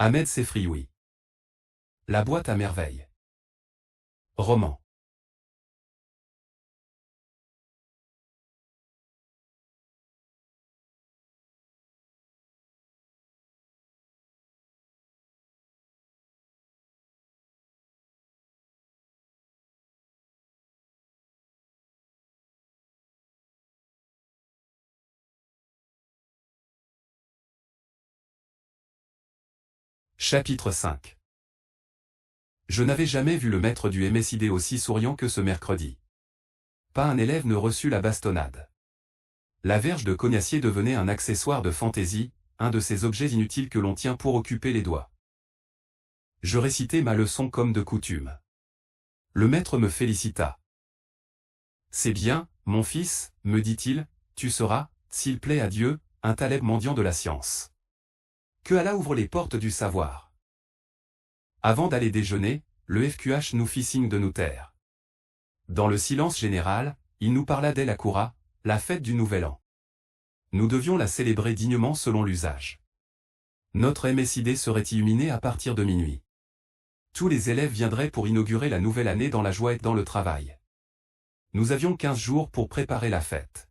Ahmed Sefrioui. La boîte à merveilles. Roman. Chapitre 5. Je n'avais jamais vu le maître du MSID aussi souriant que ce mercredi. Pas un élève ne reçut la bastonnade. La verge de cognacier devenait un accessoire de fantaisie, un de ces objets inutiles que l'on tient pour occuper les doigts. Je récitai ma leçon comme de coutume. Le maître me félicita. « C'est bien, mon fils, me dit-il, tu seras, s'il plaît à Dieu, un taleb mendiant de la science. Que Allah ouvre les portes du savoir. » Avant d'aller déjeuner, le FQH nous fit signe de nous taire. Dans le silence général, il nous parla d'El Akoura, la fête du Nouvel An. Nous devions la célébrer dignement selon l'usage. Notre MSID serait illuminé à partir de minuit. Tous les élèves viendraient pour inaugurer la nouvelle année dans la joie et dans le travail. Nous avions 15 jours pour préparer la fête.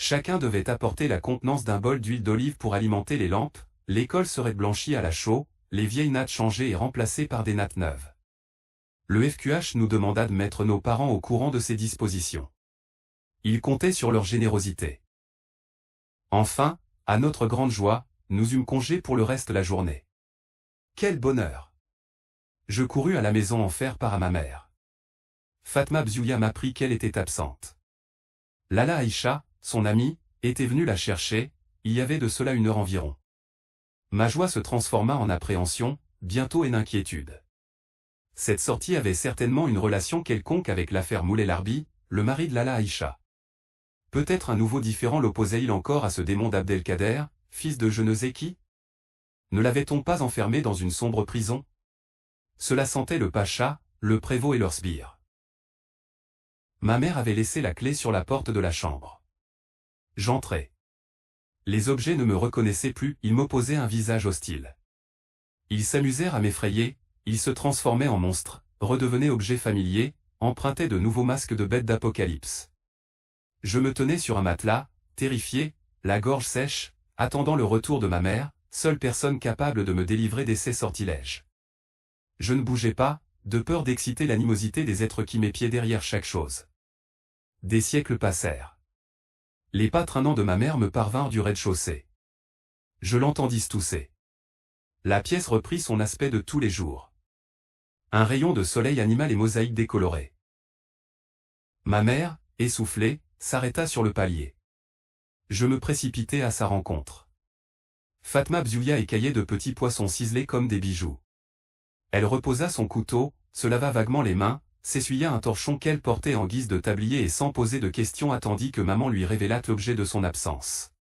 Chacun devait apporter la contenance d'un bol d'huile d'olive pour alimenter les lampes, l'école serait blanchie à la chaux, les vieilles nattes changées et remplacées par des nattes neuves. Le FQH nous demanda de mettre nos parents au courant de ces dispositions. Il comptait sur leur générosité. Enfin, à notre grande joie, nous eûmes congé pour le reste de la journée. Quel bonheur! Je courus à la maison en faire part à ma mère. Fatma Bzouya m'apprit qu'elle était absente. Lala Aïcha, son amie, était venue la chercher, il y avait de cela 1 heure environ. Ma joie se transforma en appréhension, bientôt en inquiétude. Cette sortie avait certainement une relation quelconque avec l'affaire Moulay-Larbi, le mari de Lala Aïcha. Peut-être un nouveau différend l'opposait-il encore à ce démon d'Abdelkader, fils de je ne sais qui? Ne l'avait-on pas enfermé dans une sombre prison? Cela sentait le pacha, le prévôt et leur sbire. Ma mère avait laissé la clé sur la porte de la chambre. J'entrai. Les objets ne me reconnaissaient plus, ils m'opposaient un visage hostile. Ils s'amusèrent à m'effrayer, ils se transformaient en monstres, redevenaient objets familiers, empruntaient de nouveaux masques de bêtes d'apocalypse. Je me tenais sur un matelas, terrifié, la gorge sèche, attendant le retour de ma mère, seule personne capable de me délivrer de ces sortilèges. Je ne bougeais pas, de peur d'exciter l'animosité des êtres qui m'épiaient derrière chaque chose. Des siècles passèrent. Les pas traînants de ma mère me parvinrent du rez-de-chaussée. Je l'entendis tousser. La pièce reprit son aspect de tous les jours. Un rayon de soleil anima les mosaïques décolorées. Ma mère, essoufflée, s'arrêta sur le palier. Je me précipitai à sa rencontre. Fatma Bzouya écaillait de petits poissons ciselés comme des bijoux. Elle reposa son couteau, se lava vaguement les mains, s'essuya un torchon qu'elle portait en guise de tablier et sans poser de questions attendit que maman lui révélât l'objet de son absence.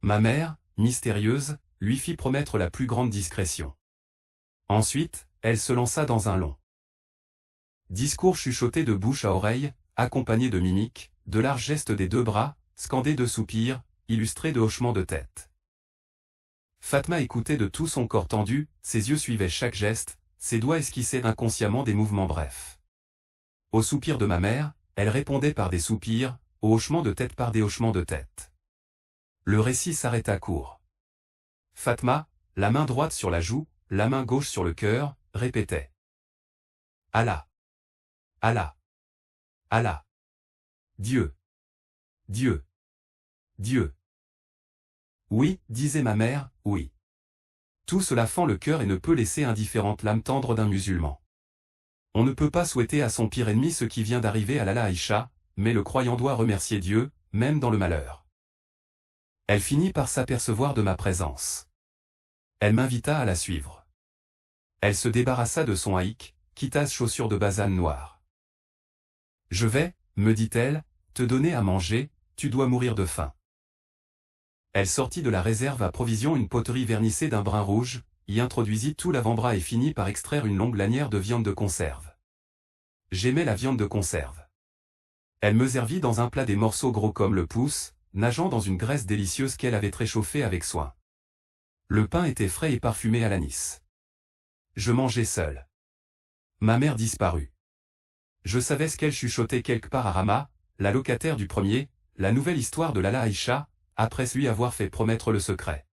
Ma mère, mystérieuse, lui fit promettre la plus grande discrétion. Ensuite, elle se lança dans un long discours chuchoté de bouche à oreille, accompagné de mimiques, de larges gestes des 2 bras, scandés de soupirs, illustrés de hochements de tête. Fatma écoutait de tout son corps tendu, ses yeux suivaient chaque geste, ses doigts esquissaient inconsciemment des mouvements brefs. Aux soupirs de ma mère, elle répondait par des soupirs, aux hochements de tête par des hochements de tête. Le récit s'arrêta court. Fatma, la main droite sur la joue, la main gauche sur le cœur, répétait. Allah. Allah. Allah. Dieu. Dieu. Dieu. Oui, disait ma mère, oui. Tout cela fend le cœur et ne peut laisser indifférente l'âme tendre d'un musulman. On ne peut pas souhaiter à son pire ennemi ce qui vient d'arriver à Lala Aïcha, mais le croyant doit remercier Dieu, même dans le malheur. Elle finit par s'apercevoir de ma présence. Elle m'invita à la suivre. Elle se débarrassa de son haïk, quitta ses chaussures de basane noire. « Je vais, me dit-elle, te donner à manger, tu dois mourir de faim. » Elle sortit de la réserve à provisions une poterie vernissée d'un brun rouge, y introduisit tout l'avant-bras et finit par extraire une longue lanière de viande de conserve. J'aimais la viande de conserve. Elle me servit dans un plat des morceaux gros comme le pouce, nageant dans une graisse délicieuse qu'elle avait réchauffée avec soin. Le pain était frais et parfumé à l'anis. Je mangeais seul. Ma mère disparut. Je savais ce qu'elle chuchotait quelque part à Rama, la locataire du premier, la nouvelle histoire de Lala Aïcha, après lui avoir fait promettre le secret.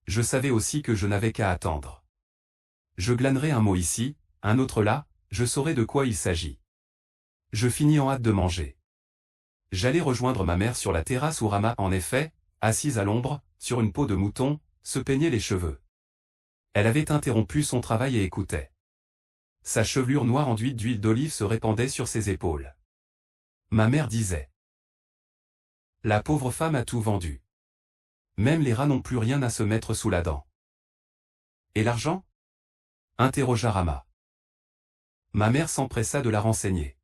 Je savais aussi que je n'avais qu'à attendre. Je glanerai un mot ici, un autre là, je saurai de quoi il s'agit. Je finis en hâte de manger. J'allais rejoindre ma mère sur la terrasse où Rama, en effet, assise à l'ombre, sur une peau de mouton, se peignait les cheveux. Elle avait interrompu son travail et écoutait. Sa chevelure noire enduite d'huile d'olive se répandait sur ses épaules. Ma mère disait. La pauvre femme a tout vendu. Même les rats n'ont plus rien à se mettre sous la dent. Et l'argent? Interrogea Rama. Ma mère s'empressa de la renseigner.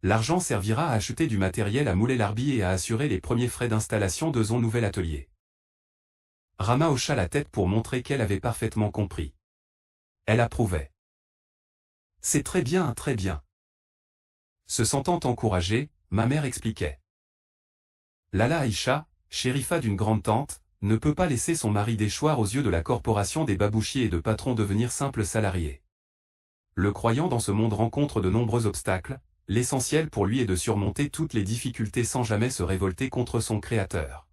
L'argent servira à acheter du matériel à mouler l'arbi et à assurer les premiers frais d'installation de son nouvel atelier. Rama hocha la tête pour montrer qu'elle avait parfaitement compris. Elle approuvait. C'est très bien, très bien. Se sentant encouragée, ma mère expliquait. Lala Aïcha, chérifa d'une grande tante, ne peut pas laisser son mari déchoir aux yeux de la corporation des babouchiers et de patrons devenir simple salarié. Le croyant dans ce monde rencontre de nombreux obstacles, l'essentiel pour lui est de surmonter toutes les difficultés sans jamais se révolter contre son créateur.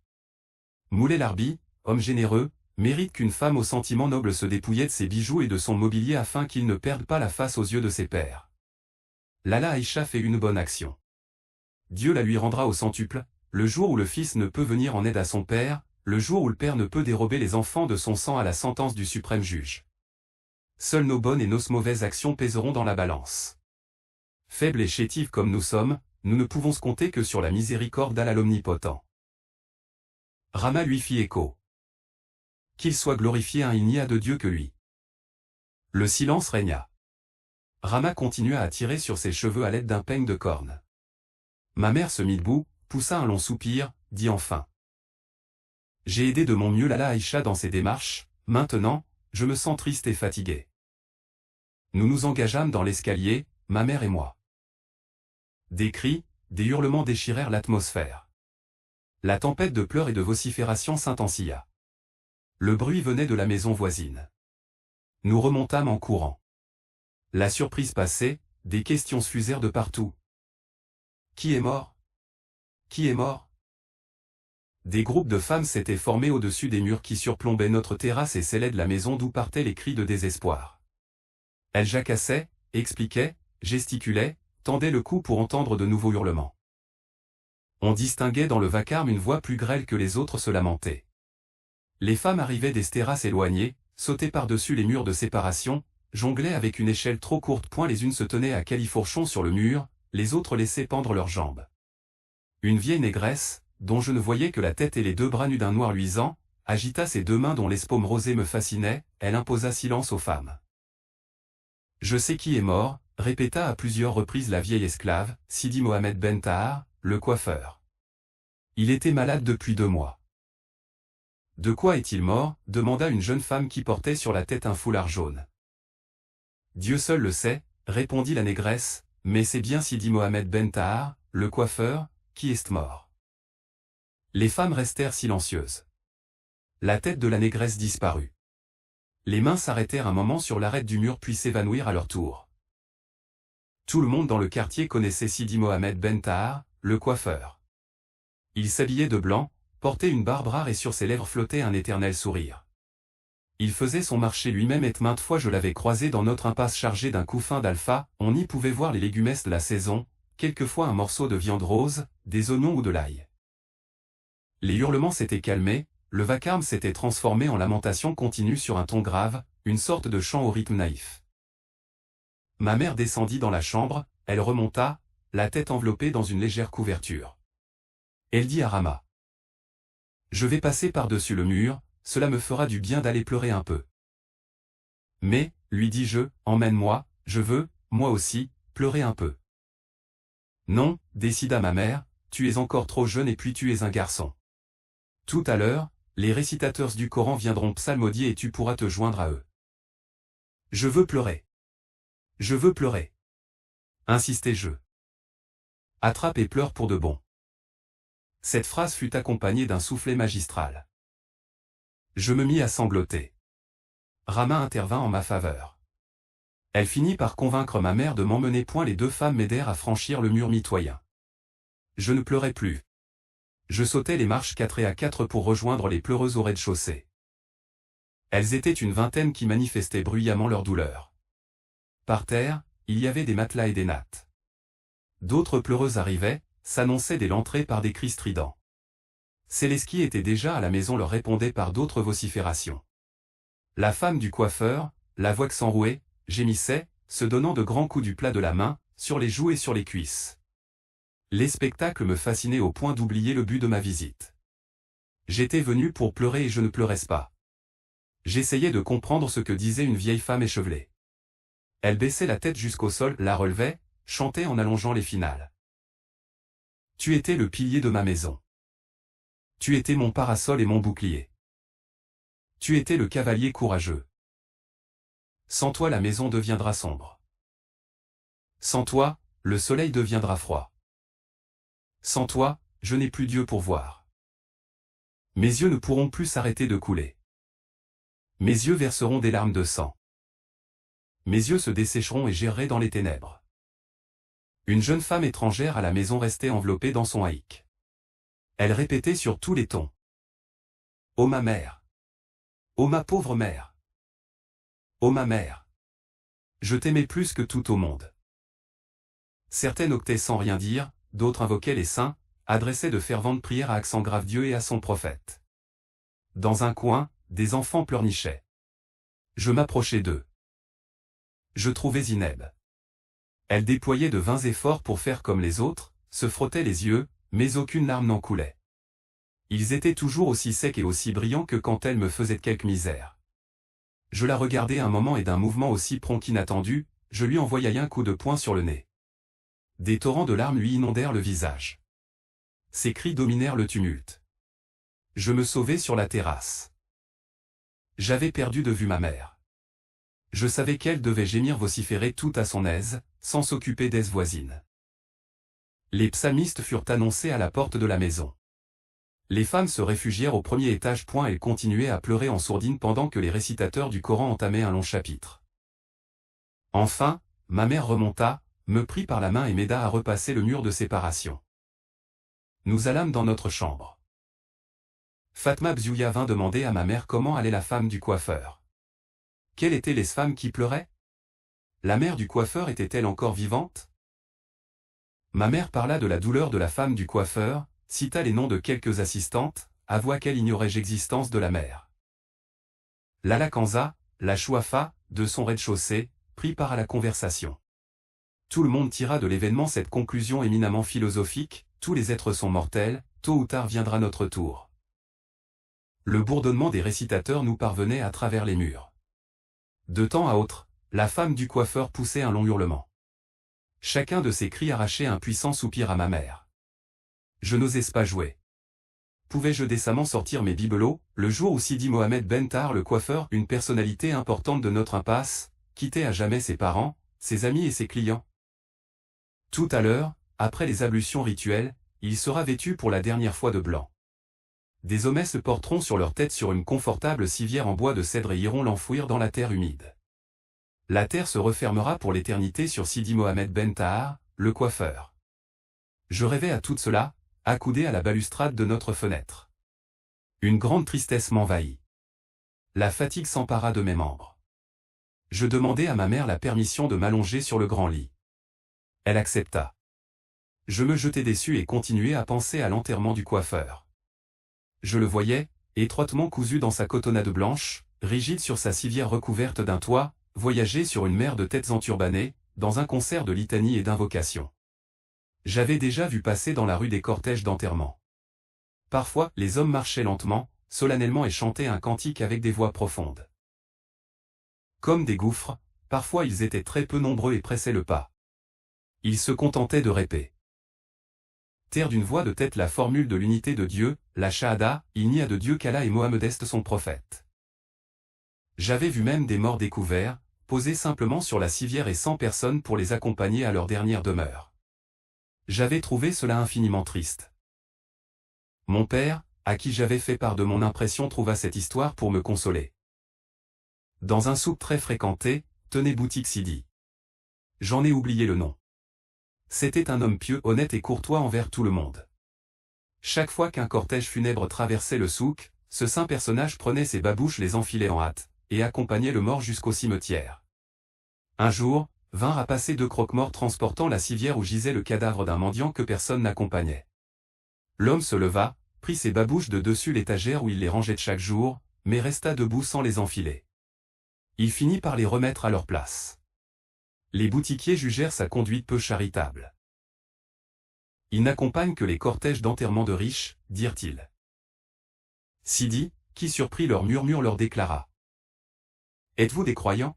Moulay Larbi, homme généreux, mérite qu'une femme aux sentiments nobles se dépouille de ses bijoux et de son mobilier afin qu'il ne perde pas la face aux yeux de ses pairs. Lala Aïcha fait une bonne action. Dieu la lui rendra au centuple, le jour où le fils ne peut venir en aide à son père, le jour où le père ne peut dérober les enfants de son sang à la sentence du suprême juge. Seules nos bonnes et nos mauvaises actions pèseront dans la balance. Faibles et chétifs comme nous sommes, nous ne pouvons se compter que sur la miséricorde d'Allah l'Omnipotent. Rama lui fit écho. Qu'il soit glorifié, il n'y a de Dieu que lui. Le silence régna. Rama continua à tirer sur ses cheveux à l'aide d'un peigne de corne. Ma mère se mit debout, poussa un long soupir, dit enfin. J'ai aidé de mon mieux Lala Aïcha dans ses démarches, maintenant, je me sens triste et fatigué. Nous nous engageâmes dans l'escalier, ma mère et moi. Des cris, des hurlements déchirèrent l'atmosphère. La tempête de pleurs et de vociférations s'intensifia. Le bruit venait de la maison voisine. Nous remontâmes en courant. La surprise passée, des questions se fusèrent de partout. Qui est mort? Qui est mort? Des groupes de femmes s'étaient formés au-dessus des murs qui surplombaient notre terrasse et scellaient de la maison d'où partaient les cris de désespoir. Elles jacassaient, expliquaient, gesticulaient, tendaient le cou pour entendre de nouveaux hurlements. On distinguait dans le vacarme une voix plus grêle que les autres se lamenter. Les femmes arrivaient des terrasses éloignées, sautaient par-dessus les murs de séparation, jonglaient avec une échelle trop courte, point les unes se tenaient à califourchon sur le mur, les autres laissaient pendre leurs jambes. Une vieille négresse, dont je ne voyais que la tête et les deux bras nus d'un noir luisant, agita ses deux mains dont l'espaume rosée me fascinait, elle imposa silence aux femmes. Je sais qui est mort, répéta à plusieurs reprises la vieille esclave, Sidi Mohamed Ben Tahar, le coiffeur. Il était malade depuis 2 mois. De quoi est-il mort? Demanda une jeune femme qui portait sur la tête un foulard jaune. Dieu seul le sait, répondit la négresse, mais c'est bien Sidi Mohamed Ben Tahar, le coiffeur, qui est mort. Les femmes restèrent silencieuses. La tête de la négresse disparut. Les mains s'arrêtèrent un moment sur l'arête du mur puis s'évanouirent à leur tour. Tout le monde dans le quartier connaissait Sidi Mohamed Ben Tahar, le coiffeur. Il s'habillait de blanc, portait une barbe rare et sur ses lèvres flottait un éternel sourire. Il faisait son marché lui-même et maintes fois je l'avais croisé dans notre impasse chargée d'un couffin d'alpha, on y pouvait voir les légumes de la saison, quelquefois un morceau de viande rose, des oignons ou de l'ail. Les hurlements s'étaient calmés, le vacarme s'était transformé en lamentation continue sur un ton grave, une sorte de chant au rythme naïf. Ma mère descendit dans la chambre, elle remonta, la tête enveloppée dans une légère couverture. Elle dit à Rama. Je vais passer par-dessus le mur, cela me fera du bien d'aller pleurer un peu. Mais, lui dis-je, emmène-moi, je veux, moi aussi, pleurer un peu. Non, décida ma mère, tu es encore trop jeune et puis tu es un garçon. Tout à l'heure, les récitateurs du Coran viendront psalmodier et tu pourras te joindre à eux. Je veux pleurer. Je veux pleurer. Insistai-je. Attrape et pleure pour de bon. Cette phrase fut accompagnée d'un soufflet magistral. Je me mis à sangloter. Rama intervint en ma faveur. Elle finit par convaincre ma mère de m'emmener, les deux femmes m'aidèrent à franchir le mur mitoyen. Je ne pleurais plus. Je sautais les marches 4 à 4 pour rejoindre les pleureuses au rez-de-chaussée. Elles étaient une vingtaine qui manifestaient bruyamment leur douleur. Par terre, il y avait des matelas et des nattes. D'autres pleureuses arrivaient, s'annonçaient dès l'entrée par des cris stridents. Celles qui étaient déjà à la maison leur répondaient par d'autres vociférations. La femme du coiffeur, la voix s'enrouait, gémissait, se donnant de grands coups du plat de la main, sur les joues et sur les cuisses. Les spectacles me fascinaient au point d'oublier le but de ma visite. J'étais venu pour pleurer et je ne pleurais pas. J'essayais de comprendre ce que disait une vieille femme échevelée. Elle baissait la tête jusqu'au sol, la relevait, chantait en allongeant les finales. Tu étais le pilier de ma maison. Tu étais mon parasol et mon bouclier. Tu étais le cavalier courageux. Sans toi la maison deviendra sombre. Sans toi, le soleil deviendra froid. Sans toi, je n'ai plus Dieu pour voir. Mes yeux ne pourront plus s'arrêter de couler. Mes yeux verseront des larmes de sang. Mes yeux se dessécheront et j'errerai dans les ténèbres. Une jeune femme étrangère à la maison restait enveloppée dans son haïk. Elle répétait sur tous les tons. Oh ma mère! Oh ma pauvre mère! Oh ma mère! Je t'aimais plus que tout au monde. Certaines octaient sans rien dire, d'autres invoquaient les saints, adressaient de ferventes prières à accent grave Dieu et à son prophète. Dans un coin, des enfants pleurnichaient. Je m'approchai d'eux. Je trouvais Zineb. Elle déployait de vains efforts pour faire comme les autres, se frottait les yeux, mais aucune larme n'en coulait. Ils étaient toujours aussi secs et aussi brillants que quand elle me faisait quelque misère. Je la regardai un moment et d'un mouvement aussi prompt qu'inattendu, je lui envoyai un coup de poing sur le nez. Des torrents de larmes lui inondèrent le visage. Ses cris dominèrent le tumulte. Je me sauvai sur la terrasse. J'avais perdu de vue ma mère. Je savais qu'elle devait gémir, vociférer tout à son aise, sans s'occuper d'aise voisine. Les psalmistes furent annoncés à la porte de la maison. Les femmes se réfugièrent au premier étage. Elles continuaient à pleurer en sourdine pendant que les récitateurs du Coran entamaient un long chapitre. Enfin, ma mère remonta, me prit par la main et m'aida à repasser le mur de séparation. Nous allâmes dans notre chambre. Fatma Bzouya vint demander à ma mère comment allait la femme du coiffeur. Quelles étaient les femmes qui pleuraient? La mère du coiffeur était-elle encore vivante? Ma mère parla de la douleur de la femme du coiffeur, cita les noms de quelques assistantes, avoua qu'elle ignorait l'existence de la mère. Lala Kanza, la Chouafa, de son rez-de-chaussée, prit part à la conversation. Tout le monde tira de l'événement cette conclusion éminemment philosophique: tous les êtres sont mortels, tôt ou tard viendra notre tour. Le bourdonnement des récitateurs nous parvenait à travers les murs. De temps à autre, la femme du coiffeur poussait un long hurlement. Chacun de ces cris arrachait un puissant soupir à ma mère. Je n'osais pas jouer. Pouvais-je décemment sortir mes bibelots, le jour où Sidi Mohamed Ben Tahar le coiffeur, une personnalité importante de notre impasse, quittait à jamais ses parents, ses amis et ses clients? Tout à l'heure, après les ablutions rituelles, il sera vêtu pour la dernière fois de blanc. Des hommes se porteront sur leur tête sur une confortable civière en bois de cèdre et iront l'enfouir dans la terre humide. La terre se refermera pour l'éternité sur Sidi Mohamed Ben Tahar, le coiffeur. Je rêvais à tout cela, accoudé à la balustrade de notre fenêtre. Une grande tristesse m'envahit. La fatigue s'empara de mes membres. Je demandai à ma mère la permission de m'allonger sur le grand lit. Elle accepta. Je me jetai dessus et continuai à penser à l'enterrement du coiffeur. Je le voyais, étroitement cousu dans sa cotonnade blanche, rigide sur sa civière recouverte d'un toit, voyager sur une mer de têtes enturbanées, dans un concert de litanies et d'invocations. J'avais déjà vu passer dans la rue des cortèges d'enterrement. Parfois, les hommes marchaient lentement, solennellement et chantaient un cantique avec des voix profondes. Comme des gouffres, parfois ils étaient très peu nombreux et pressaient le pas. Ils se contentaient de répéter. Taire d'une voix de tête la formule de l'unité de Dieu, la Shahada, il n'y a de Dieu qu'Allah et Mohammed est son prophète. J'avais vu même des morts découverts, posés simplement sur la civière et sans personne pour les accompagner à leur dernière demeure. J'avais trouvé cela infiniment triste. Mon père, à qui j'avais fait part de mon impression, trouva cette histoire pour me consoler. Dans un souk très fréquenté, tenait boutique Sidi. J'en ai oublié le nom. C'était un homme pieux, honnête et courtois envers tout le monde. Chaque fois qu'un cortège funèbre traversait le souk, ce saint personnage prenait ses babouches, les enfilait en hâte, et accompagnait le mort jusqu'au cimetière. Un jour, vinrent à passer 2 croque-morts transportant la civière où gisait le cadavre d'un mendiant que personne n'accompagnait. L'homme se leva, prit ses babouches de dessus l'étagère où il les rangeait chaque jour, mais resta debout sans les enfiler. Il finit par les remettre à leur place. Les boutiquiers jugèrent sa conduite peu charitable. Il n'accompagne que les cortèges d'enterrement de riches, dirent-ils. Sidi, qui surprit leur murmure, leur déclara. Êtes-vous des croyants?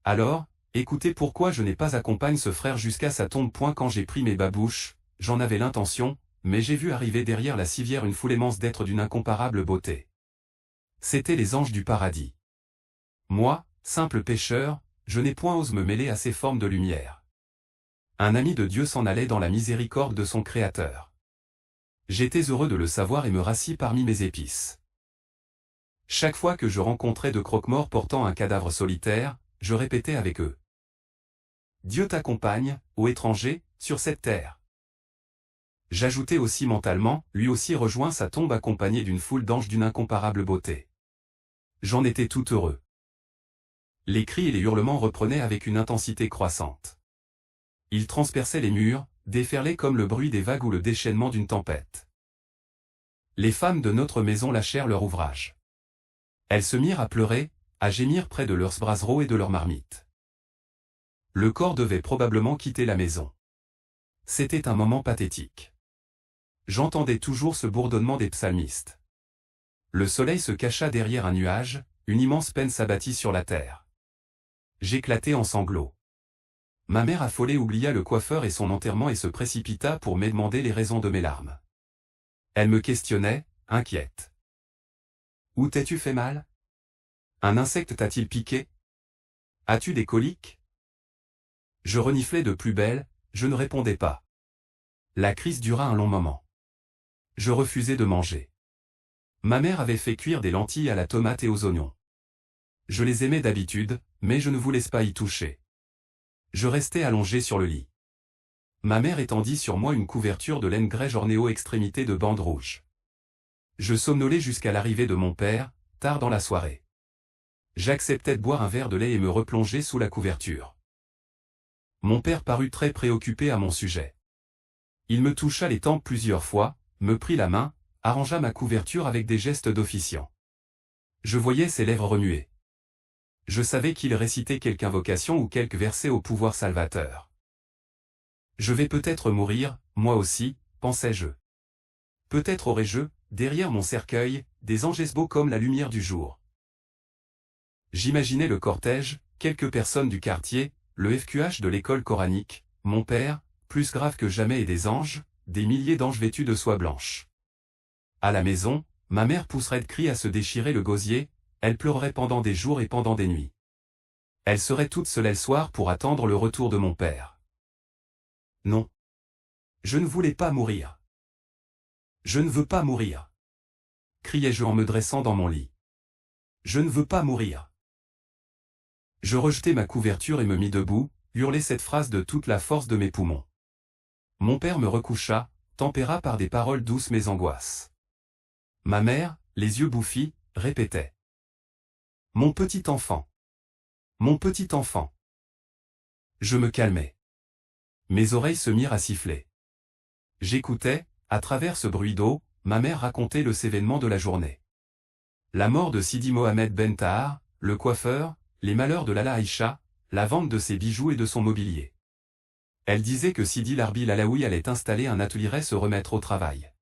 Alors, écoutez pourquoi je n'ai pas accompagné ce frère jusqu'à sa tombe. Point quand j'ai pris mes babouches, j'en avais l'intention, mais j'ai vu arriver derrière la civière une foule immense d'êtres d'une incomparable beauté. C'étaient les anges du paradis. Moi, simple pécheur, je n'ai point osé me mêler à ces formes de lumière. Un ami de Dieu s'en allait dans la miséricorde de son Créateur. J'étais heureux de le savoir et me rassis parmi mes épices. Chaque fois que je rencontrais 2 croque-morts portant un cadavre solitaire, je répétais avec eux. Dieu t'accompagne, ô étranger, sur cette terre. J'ajoutais aussi mentalement, lui aussi rejoint sa tombe accompagné d'une foule d'anges d'une incomparable beauté. J'en étais tout heureux. Les cris et les hurlements reprenaient avec une intensité croissante. Ils transperçaient les murs, déferlaient comme le bruit des vagues ou le déchaînement d'une tempête. Les femmes de notre maison lâchèrent leur ouvrage. Elles se mirent à pleurer, à gémir près de leurs brassereaux et de leurs marmites. Le corps devait probablement quitter la maison. C'était un moment pathétique. J'entendais toujours ce bourdonnement des psalmistes. Le soleil se cacha derrière un nuage, une immense peine s'abattit sur la terre. J'éclatai en sanglots. Ma mère affolée oublia le coiffeur et son enterrement et se précipita pour me demander les raisons de mes larmes. Elle me questionnait, inquiète. Où t'es-tu fait mal? Un insecte t'a-t-il piqué? As-tu des coliques? Je reniflais de plus belle, je ne répondais pas. La crise dura un long moment. Je refusais de manger. Ma mère avait fait cuire des lentilles à la tomate et aux oignons. Je les aimais d'habitude, mais je ne voulais pas y toucher. Je restais allongé sur le lit. Ma mère étendit sur moi une couverture de laine grêle ornée aux extrémités de bandes rouges. Je somnolais jusqu'à l'arrivée de mon père, tard dans la soirée. J'acceptais de boire un verre de lait et me replonger sous la couverture. Mon père parut très préoccupé à mon sujet. Il me toucha les tempes plusieurs fois, me prit la main, arrangea ma couverture avec des gestes d'officiant. Je voyais ses lèvres remuer. Je savais qu'il récitait quelque invocation ou quelque verset au pouvoir salvateur. Je vais peut-être mourir, moi aussi, pensais-je. Peut-être aurais-je, derrière mon cercueil, des anges beaux comme la lumière du jour. J'imaginais le cortège, quelques personnes du quartier, le FQH de l'école coranique, mon père, plus grave que jamais et des anges, des milliers d'anges vêtus de soie blanche. À la maison, ma mère pousserait de cris à se déchirer le gosier, elle pleurerait pendant des jours et pendant des nuits. Elle serait toute seule le soir pour attendre le retour de mon père. Non. Je ne voulais pas mourir. Je ne veux pas mourir. Criai-je en me dressant dans mon lit. Je ne veux pas mourir. Je rejetai ma couverture et me mis debout, hurlai cette phrase de toute la force de mes poumons. Mon père me recoucha, tempéra par des paroles douces mes angoisses. Ma mère, les yeux bouffis, répétait. Mon petit enfant. Mon petit enfant. Je me calmai. Mes oreilles se mirent à siffler. J'écoutais, à travers ce bruit d'eau, ma mère raconter le événement de la journée. La mort de Sidi Mohamed Ben Tahar, le coiffeur, les malheurs de Lala Aïcha, la vente de ses bijoux et de son mobilier. Elle disait que Sidi Larbi Lalaoui allait installer un atelier et se remettre au travail.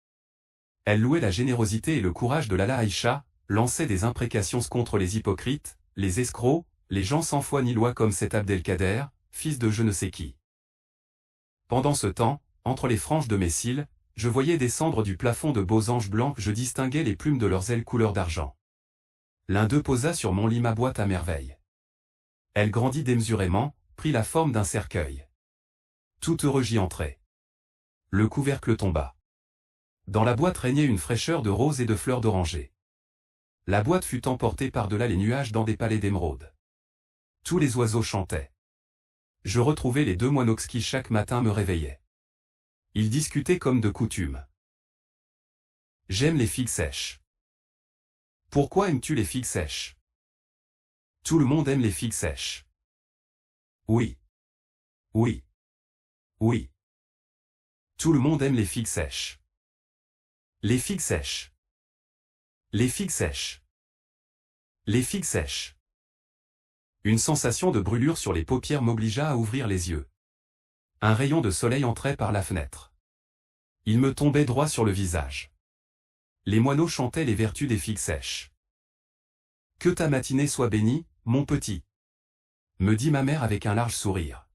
Elle louait la générosité et le courage de Lala Aïcha, lançait des imprécations contre les hypocrites, les escrocs, les gens sans foi ni loi comme cet Abdelkader, fils de je ne sais qui. Pendant ce temps, entre les franges de mes cils, je voyais descendre du plafond de beaux anges blancs, je distinguais les plumes de leurs ailes couleur d'argent. L'un d'eux posa sur mon lit ma boîte à merveille. Elle grandit démesurément, prit la forme d'un cercueil. Tout heureux j'y entrai. Le couvercle tomba. Dans la boîte régnait une fraîcheur de roses et de fleurs d'oranger. La boîte fut emportée par-delà les nuages dans des palais d'émeraude. Tous les oiseaux chantaient. Je retrouvais les deux moineaux qui chaque matin me réveillaient. Ils discutaient comme de coutume. J'aime les figues sèches. Pourquoi aimes-tu les figues sèches? Tout le monde aime les figues sèches. Oui. Oui. Oui. Tout le monde aime les figues sèches. Les figues sèches. Les figues sèches. Les figues sèches. Une sensation de brûlure sur les paupières m'obligea à ouvrir les yeux. Un rayon de soleil entrait par la fenêtre. Il me tombait droit sur le visage. Les moineaux chantaient les vertus des figues sèches. Que ta matinée soit bénie, mon petit, me dit ma mère avec un large sourire.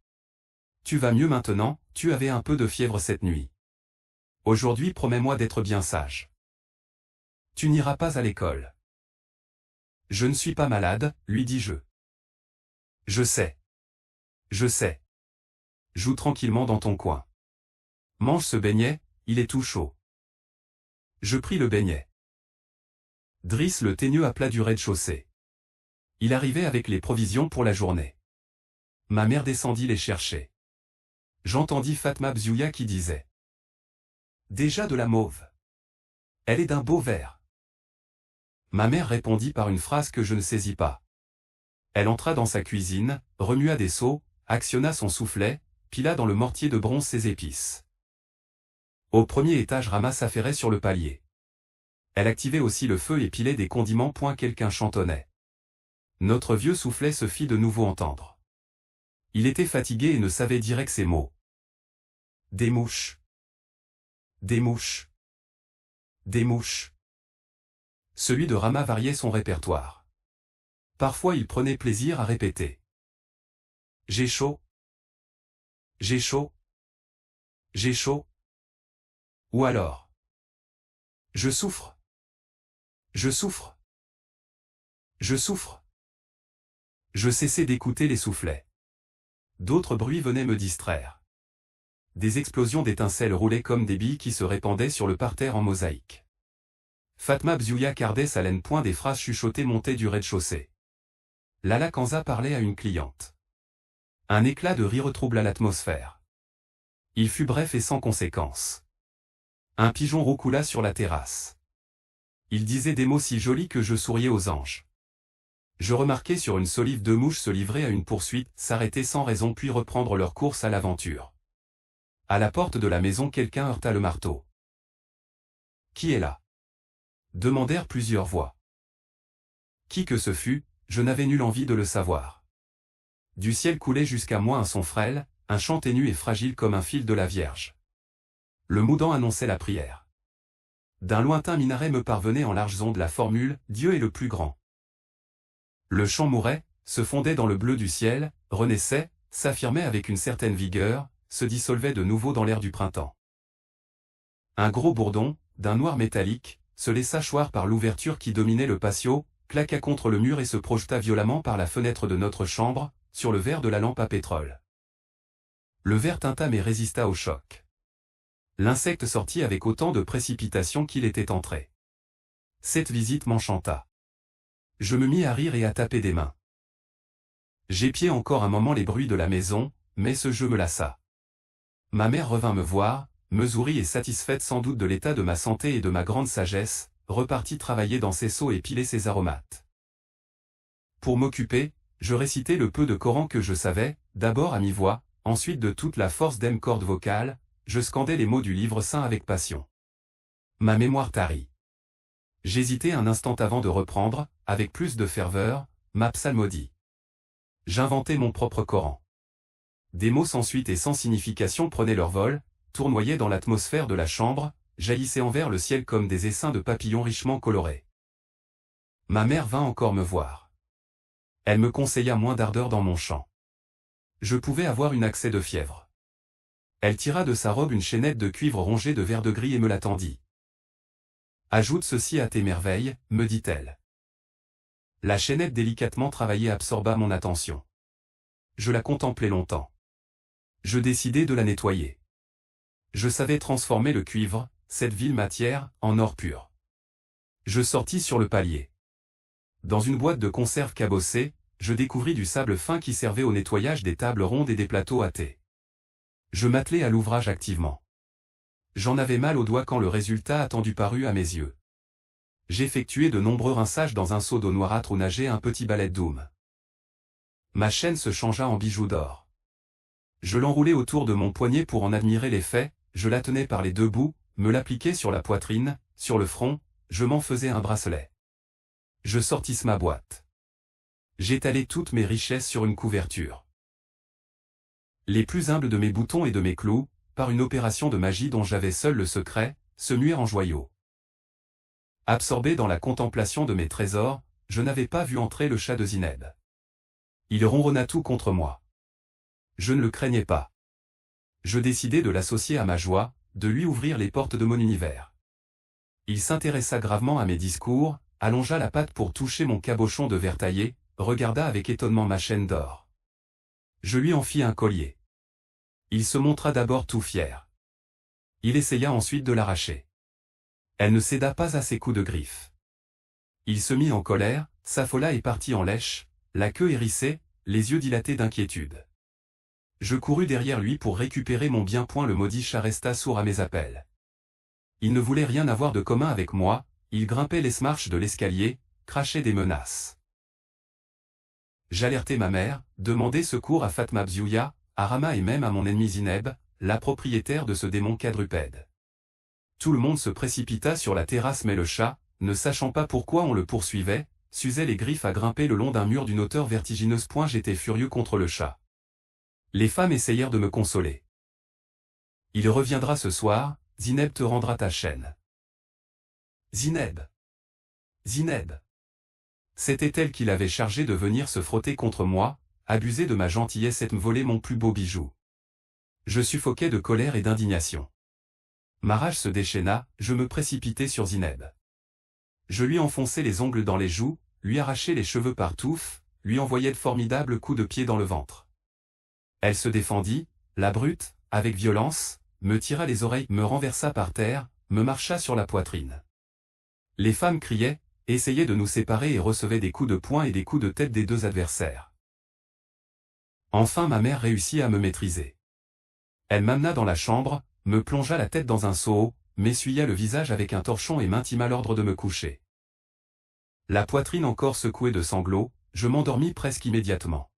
Tu vas mieux maintenant, tu avais un peu de fièvre cette nuit. Aujourd'hui promets-moi d'être bien sage. Tu n'iras pas à l'école. Je ne suis pas malade, lui dis-je. Je sais. Je sais. Joue tranquillement dans ton coin. Mange ce beignet, il est tout chaud. Je pris le beignet. Driss le teigneux à plat du rez-de-chaussée. Il arrivait avec les provisions pour la journée. Ma mère descendit les chercher. J'entendis Fatma Bzouya qui disait: déjà de la mauve. Elle est d'un beau vert. Ma mère répondit par une phrase que je ne saisis pas. Elle entra dans sa cuisine, remua des seaux, actionna son soufflet, pila dans le mortier de bronze ses épices. Au premier étage, Rama s'affairait sur le palier. Elle activait aussi le feu et pilait des condiments. Quelqu'un chantonnait. Notre vieux soufflet se fit de nouveau entendre. Il était fatigué et ne savait dire que ces mots. Des mouches. Des mouches. Des mouches. Celui de Rama variait son répertoire. Parfois il prenait plaisir à répéter. J'ai chaud. J'ai chaud. J'ai chaud. Ou alors. Je souffre. Je souffre. Je souffre. Je cessais d'écouter les soufflets. D'autres bruits venaient me distraire. Des explosions d'étincelles roulaient comme des billes qui se répandaient sur le parterre en mosaïque. Fatma Bzouya cardait sa laine. Des phrases chuchotées montaient du rez-de-chaussée. Lala Kanza parlait à une cliente. Un éclat de rire troubla l'atmosphère. Il fut bref et sans conséquence. Un pigeon roucoula sur la terrasse. Il disait des mots si jolis que je souriais aux anges. Je remarquai sur une solive deux mouches se livrer à une poursuite, s'arrêter sans raison puis reprendre leur course à l'aventure. À la porte de la maison, quelqu'un heurta le marteau. Qui est là? Demandèrent plusieurs voix. Qui que ce fût, je n'avais nulle envie de le savoir. Du ciel coulait jusqu'à moi un son frêle, un chant ténu et fragile comme un fil de la Vierge. Le moudant annonçait la prière. D'un lointain minaret me parvenait en larges ondes la formule « Dieu est le plus grand ». Le chant mourait, se fondait dans le bleu du ciel, renaissait, s'affirmait avec une certaine vigueur, se dissolvait de nouveau dans l'air du printemps. Un gros bourdon, d'un noir métallique, se laissa choir par l'ouverture qui dominait le patio, claqua contre le mur et se projeta violemment par la fenêtre de notre chambre, sur le verre de la lampe à pétrole. Le verre tinta mais résista au choc. L'insecte sortit avec autant de précipitation qu'il était entré. Cette visite m'enchanta. Je me mis à rire et à taper des mains. J'épiai encore un moment les bruits de la maison, mais ce jeu me lassa. Ma mère revint me voir, mesourie et satisfaite sans doute de l'état de ma santé et de ma grande sagesse, repartit travailler dans ses seaux et piler ses aromates. Pour m'occuper, je récitais le peu de Coran que je savais, d'abord à mi-voix, ensuite de toute la force des cordes vocales, je scandais les mots du livre saint avec passion. Ma mémoire tarit. J'hésitai un instant avant de reprendre, avec plus de ferveur, ma psalmodie. J'inventais mon propre Coran. Des mots sans suite et sans signification prenaient leur vol, tournoyaient dans l'atmosphère de la chambre, jaillissaient envers le ciel comme des essaims de papillons richement colorés. Ma mère vint encore me voir. Elle me conseilla moins d'ardeur dans mon chant. Je pouvais avoir un accès de fièvre. Elle tira de sa robe une chaînette de cuivre rongée de vert de gris et me la tendit. Ajoute ceci à tes merveilles, me dit-elle. La chaînette délicatement travaillée absorba mon attention. Je la contemplai longtemps. Je décidai de la nettoyer. Je savais transformer le cuivre, cette vile matière, en or pur. Je sortis sur le palier. Dans une boîte de conserve cabossée, je découvris du sable fin qui servait au nettoyage des tables rondes et des plateaux à thé. Je m'attelai à l'ouvrage activement. J'en avais mal aux doigts quand le résultat attendu parut à mes yeux. J'effectuai de nombreux rinçages dans un seau d'eau noirâtre où nageait un petit balai d'oum. Ma chaîne se changea en bijou d'or. Je l'enroulai autour de mon poignet pour en admirer l'effet, je la tenais par les deux bouts, me l'appliquai sur la poitrine, sur le front, je m'en faisais un bracelet. Je sortis ma boîte. J'étalai toutes mes richesses sur une couverture. Les plus humbles de mes boutons et de mes clous, par une opération de magie dont j'avais seul le secret, se muèrent en joyaux. Absorbé dans la contemplation de mes trésors, je n'avais pas vu entrer le chat de Zineb. Il ronronna tout contre moi. Je ne le craignais pas. Je décidai de l'associer à ma joie, de lui ouvrir les portes de mon univers. Il s'intéressa gravement à mes discours, allongea la patte pour toucher mon cabochon de verre taillé, regarda avec étonnement ma chaîne d'or. Je lui en fis un collier. Il se montra d'abord tout fier. Il essaya ensuite de l'arracher. Elle ne céda pas à ses coups de griffe. Il se mit en colère, s'affola et partit en lèche, la queue hérissée, les yeux dilatés d'inquiétude. Je courus derrière lui pour récupérer mon bien-point. Le maudit chat resta sourd à mes appels. Il ne voulait rien avoir de commun avec moi, il grimpait les marches de l'escalier, crachait des menaces. J'alertai ma mère, demandai secours à Fatma Bziouya, à Rama et même à mon ennemi Zineb, la propriétaire de ce démon quadrupède. Tout le monde se précipita sur la terrasse mais le chat, ne sachant pas pourquoi on le poursuivait, s'usait les griffes à grimper le long d'un mur d'une hauteur vertigineuse. J'étais furieux contre le chat. Les femmes essayèrent de me consoler. Il reviendra ce soir, Zineb te rendra ta chaîne. Zineb. Zineb. C'était elle qui l'avait chargé de venir se frotter contre moi, abuser de ma gentillesse et me voler mon plus beau bijou. Je suffoquais de colère et d'indignation. Ma rage se déchaîna, je me précipitai sur Zineb. Je lui enfonçai les ongles dans les joues, lui arrachai les cheveux par touffes, lui envoyai de formidables coups de pied dans le ventre. Elle se défendit, la brute, avec violence, me tira les oreilles, me renversa par terre, me marcha sur la poitrine. Les femmes criaient, essayaient de nous séparer et recevaient des coups de poing et des coups de tête des deux adversaires. Enfin ma mère réussit à me maîtriser. Elle m'amena dans la chambre, me plongea la tête dans un seau, m'essuya le visage avec un torchon et m'intima l'ordre de me coucher. La poitrine encore secouée de sanglots, je m'endormis presque immédiatement.